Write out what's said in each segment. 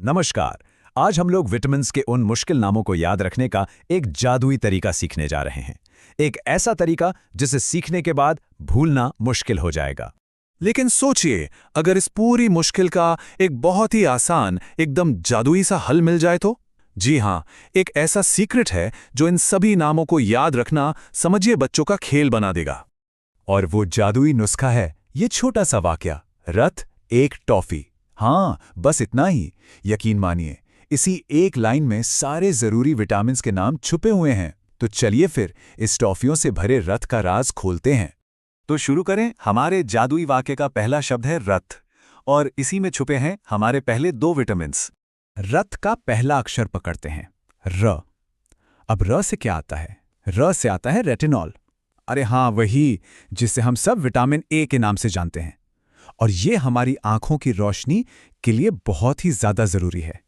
नमस्कार। आज हम लोग विटामिन्स के उन मुश्किल नामों को याद रखने का एक जादुई तरीका सीखने जा रहे हैं। एक ऐसा तरीका जिसे सीखने के बाद भूलना मुश्किल हो जाएगा। लेकिन सोचिए, अगर इस पूरी मुश्किल का एक बहुत ही आसान, एकदम जादुई सा हल मिल जाए तो? जी हाँ, एक ऐसा सीक्रेट है जो इन सभी नामों को याद रखना, समझिए, बच्चों का खेल बना देगा। और वो जादुई नुस्खा है ये छोटा सा वाक्य, रथ एक टॉफी। हाँ, बस इतना ही। यकीन मानिए, इसी एक लाइन में सारे जरूरी विटामिन्स के नाम छुपे हुए हैं। तो चलिए फिर इस टॉफियों से भरे रथ का राज खोलते हैं। तो शुरू करें। हमारे जादुई वाक्य का पहला शब्द है रथ, और इसी में छुपे हैं हमारे पहले दो विटामिन्स। रथ का पहला अक्षर पकड़ते हैं, र। अब र से क्या आता है? र से आता है रेटिनॉल। अरे हाँ, वही जिसे हम सब विटामिन ए के नाम से जानते हैं। और ये हमारी आंखों की रोशनी के लिए बहुत ही ज्यादा जरूरी है।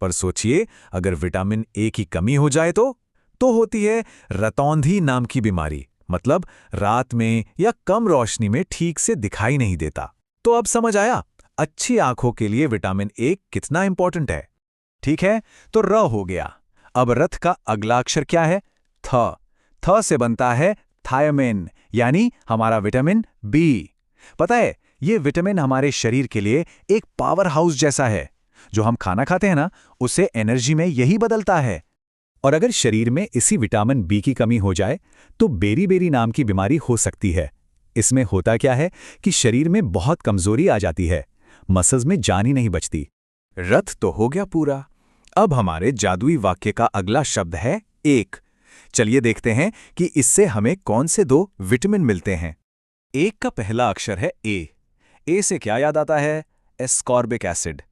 पर सोचिए, अगर विटामिन ए की कमी हो जाए तो होती है रतौंधी नाम की बीमारी। मतलब रात में या कम रोशनी में ठीक से दिखाई नहीं देता। तो अब समझ आया अच्छी आंखों के लिए विटामिन ए कितना इंपॉर्टेंट है। ठीक है, तो र हो गया। अब रथ का अगला अक्षर क्या है? थ। थ से बनता है थायमिन, यानी हमारा विटामिन बी। पता है, ये विटामिन हमारे शरीर के लिए एक पावर हाउस जैसा है। जो हम खाना खाते हैं ना, उसे एनर्जी में यही बदलता है। और अगर शरीर में इसी विटामिन बी की कमी हो जाए तो बेरी-बेरी नाम की बीमारी हो सकती है। इसमें होता क्या है कि शरीर में बहुत कमजोरी आ जाती है, मसल्स में जान ही नहीं बचती। रथ तो हो गया पूरा। अब हमारे जादुई वाक्य का अगला शब्द है एक। चलिए देखते हैं कि इससे हमें कौन से दो विटामिन मिलते हैं। एक का पहला अक्षर है ए। ए से क्या याद आता है? Ascorbic acid.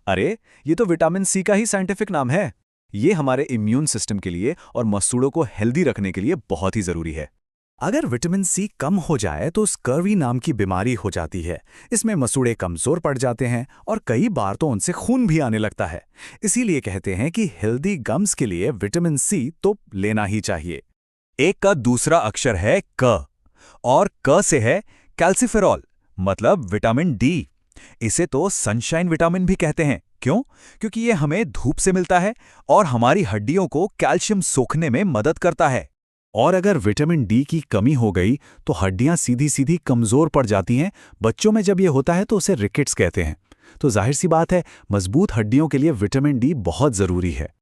अरे, ये तो विटामिन सी का ही साइंटिफिक नाम है। ये हमारे इम्यून सिस्टम के लिए और मसूड़ों को हेल्दी रखने के लिए बहुत ही जरूरी है। अगर विटामिन सी कम हो जाए तो स्कर्वी नाम की बीमारी हो जाती है। इसमें मसूड़े कमजोर पड़ जाते हैं और कई बार तो उनसे खून भी आने लगता है। इसीलिए कहते हैं कि हेल्दी गम्स के लिए विटामिन सी तो लेना ही चाहिए। एक का दूसरा अक्षर है क, और क से है कैल्सिफेरॉल, मतलब विटामिन डी। इसे तो सनशाइन विटामिन भी कहते हैं। क्यों? क्योंकि ये हमें धूप से मिलता है और हमारी हड्डियों को कैल्शियम सोखने में मदद करता है। और अगर विटामिन डी की कमी हो गई तो हड्डियां सीधी सीधी कमजोर पड़ जाती हैं। बच्चों में जब ये होता है तो उसे रिकेट्स कहते हैं। तो जाहिर सी बात है, मजबूत हड्डियों के लिए विटामिन डी बहुत जरूरी है।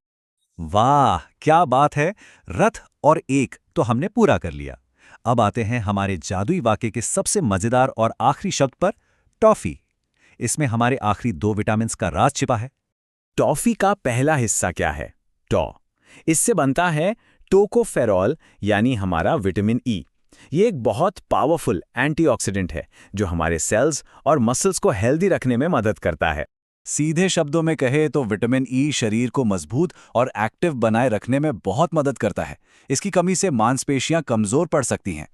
वाह, क्या बात है! रथ और एक तो हमने पूरा कर लिया। अब आते हैं हमारे जादुई वाक्य के सबसे मजेदार और आखिरी शब्द पर, टॉफी। इसमें हमारे आखिरी दो विटामिन्स का राज छिपा है। टॉफी का पहला हिस्सा क्या है? टॉ। इससे बनता है टोकोफेरॉल, यानी हमारा विटामिन ई। ये एक बहुत पावरफुल एंटीऑक्सीडेंट है जो हमारे सेल्स और मसल्स को हेल्दी रखने में मदद करता है। सीधे शब्दों में कहे तो विटामिन ई शरीर को मजबूत और एक्टिव बनाए रखने में बहुत मदद करता है। इसकी कमी से मांसपेशियां कमजोर पड़ सकती हैं।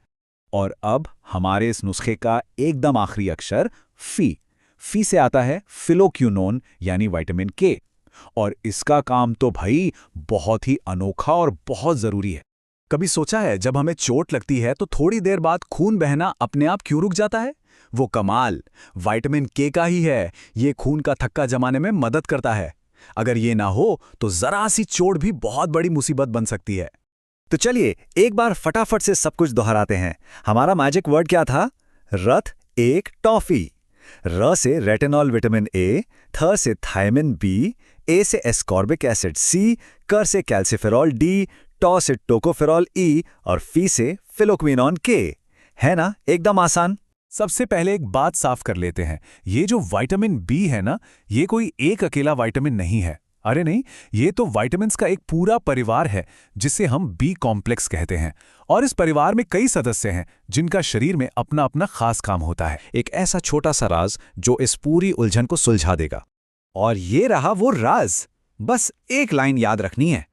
और अब हमारे इस नुस्खे का एकदम आखिरी अक्षर फी। फी से आता है फिलोक्यूनोन, यानी विटामिन के। और इसका काम तो भाई बहुत ही अनोखा और बहुत जरूरी है। कभी सोचा है, जब हमें चोट लगती है तो थोड़ी देर बाद खून बहना अपने आप क्यों रुक जाता है? वो कमाल विटामिन के का ही है। ये खून का थक्का जमाने में मदद करता है। अगर ये ना हो तो जरा सी चोट भी बहुत बड़ी मुसीबत बन सकती है। तो चलिए एक बार फटाफट से सब कुछ दोहराते हैं। हमारा मैजिक वर्ड क्या था? रथ एक टॉफी। र से रेटिनॉल विटामिन ए, थ से थायमिन बी, ए से एस्कॉर्बिक एसिड सी, कर से कैल्सिफेरॉल डी, टॉ से टोकोफेरॉल ई, और फी से फिलोक्विनोन के। है ना एकदम आसान? सबसे पहले एक बात साफ कर लेते हैं। ये जो विटामिन बी है ना, ये कोई एक अकेला विटामिन नहीं है। अरे नहीं, ये तो विटामिन्स का एक पूरा परिवार है जिसे हम बी कॉम्प्लेक्स कहते हैं। और इस परिवार में कई सदस्य हैं जिनका शरीर में अपना अपना खास काम होता है। एक ऐसा छोटा सा राज जो इस पूरी उलझन को सुलझा देगा। और ये रहा वो राज। बस एक लाइन याद रखनी है,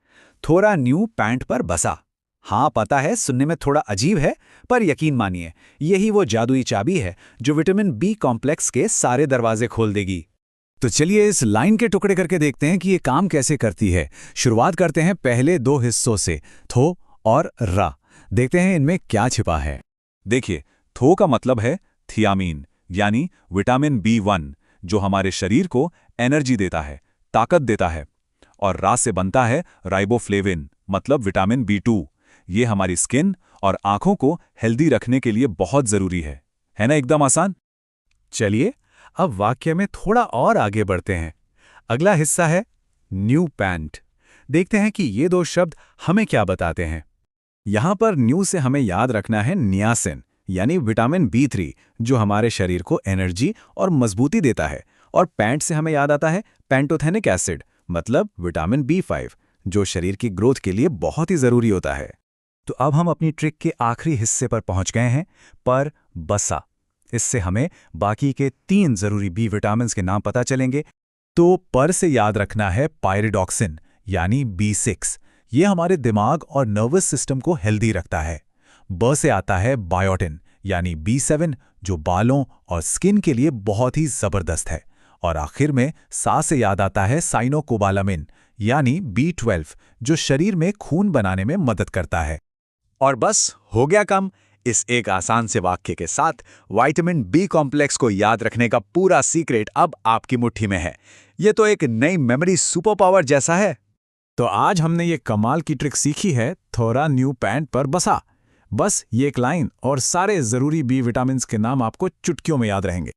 थोड़ा न्यू पैंट पर बसा। हाँ पता है, सुनने में थोड़ा अजीब है, पर यकीन मानिए यही वो जादुई चाबी है जो विटामिन बी कॉम्प्लेक्स के सारे दरवाजे खोल देगी। तो चलिए इस लाइन के टुकड़े करके देखते हैं कि ये काम कैसे करती है। शुरुआत करते हैं पहले दो हिस्सों से, थो और रा। देखते हैं इनमें क्या छिपा है। देखिए, थो का मतलब है थियामीन, यानी विटामिन B1, जो हमारे शरीर को एनर्जी देता है। ताकत देता है। और रा से बनता है राइबोफ्लेविन, मतलब विटामिन B2। ये हमारी स्किन और आंखों को हेल्दी रखने के लिए बहुत ज़रूरी है ना? एकदम आसान। चलिए अब वाक्य में थोड़ा और आगे बढ़ते हैं। अगला हिस्सा है न्यू पैंट। देखते हैं कि ये दो शब्द हमें क्या बताते हैं। यहां पर न्यू से हमें याद रखना है नियासिन, यानी विटामिन B3, जो हमारे शरीर को एनर्जी और मजबूती देता है। और पैंट से हमें याद आता है पैंटोथेनिक एसिड, मतलब विटामिन B5, जो शरीर की ग्रोथ के लिए बहुत ही जरूरी होता है। तो अब हम अपनी ट्रिक के आखिरी हिस्से पर पहुंच गए हैं, पर बसा। इससे हमें बाकी के 3 जरूरी बी विटामिन के नाम पता चलेंगे। तो पर से याद रखना है पायरिडॉक्सिन, यानी B6। ये हमारे दिमाग और नर्वस सिस्टम को हेल्दी रखता है। ब से आता है बायोटिन, यानी B7, जो बालों और स्किन के लिए बहुत ही जबरदस्त है। और आखिर में सा से याद आता है साइनोकोबालामिन, यानी B12, जो शरीर में खून बनाने में मदद करता है। और बस हो गया काम। इस एक आसान से वाक्य के साथ विटामिन बी कॉम्प्लेक्स को याद रखने का पूरा सीक्रेट अब आपकी मुट्ठी में है। ये तो एक नई मेमोरी सुपर पावर जैसा है। तो आज हमने ये कमाल की ट्रिक सीखी है, थोड़ा न्यू पैंट पर बसा। बस ये एक लाइन और सारे जरूरी बी विटामिन के नाम आपको चुटकियों में याद रहेंगे।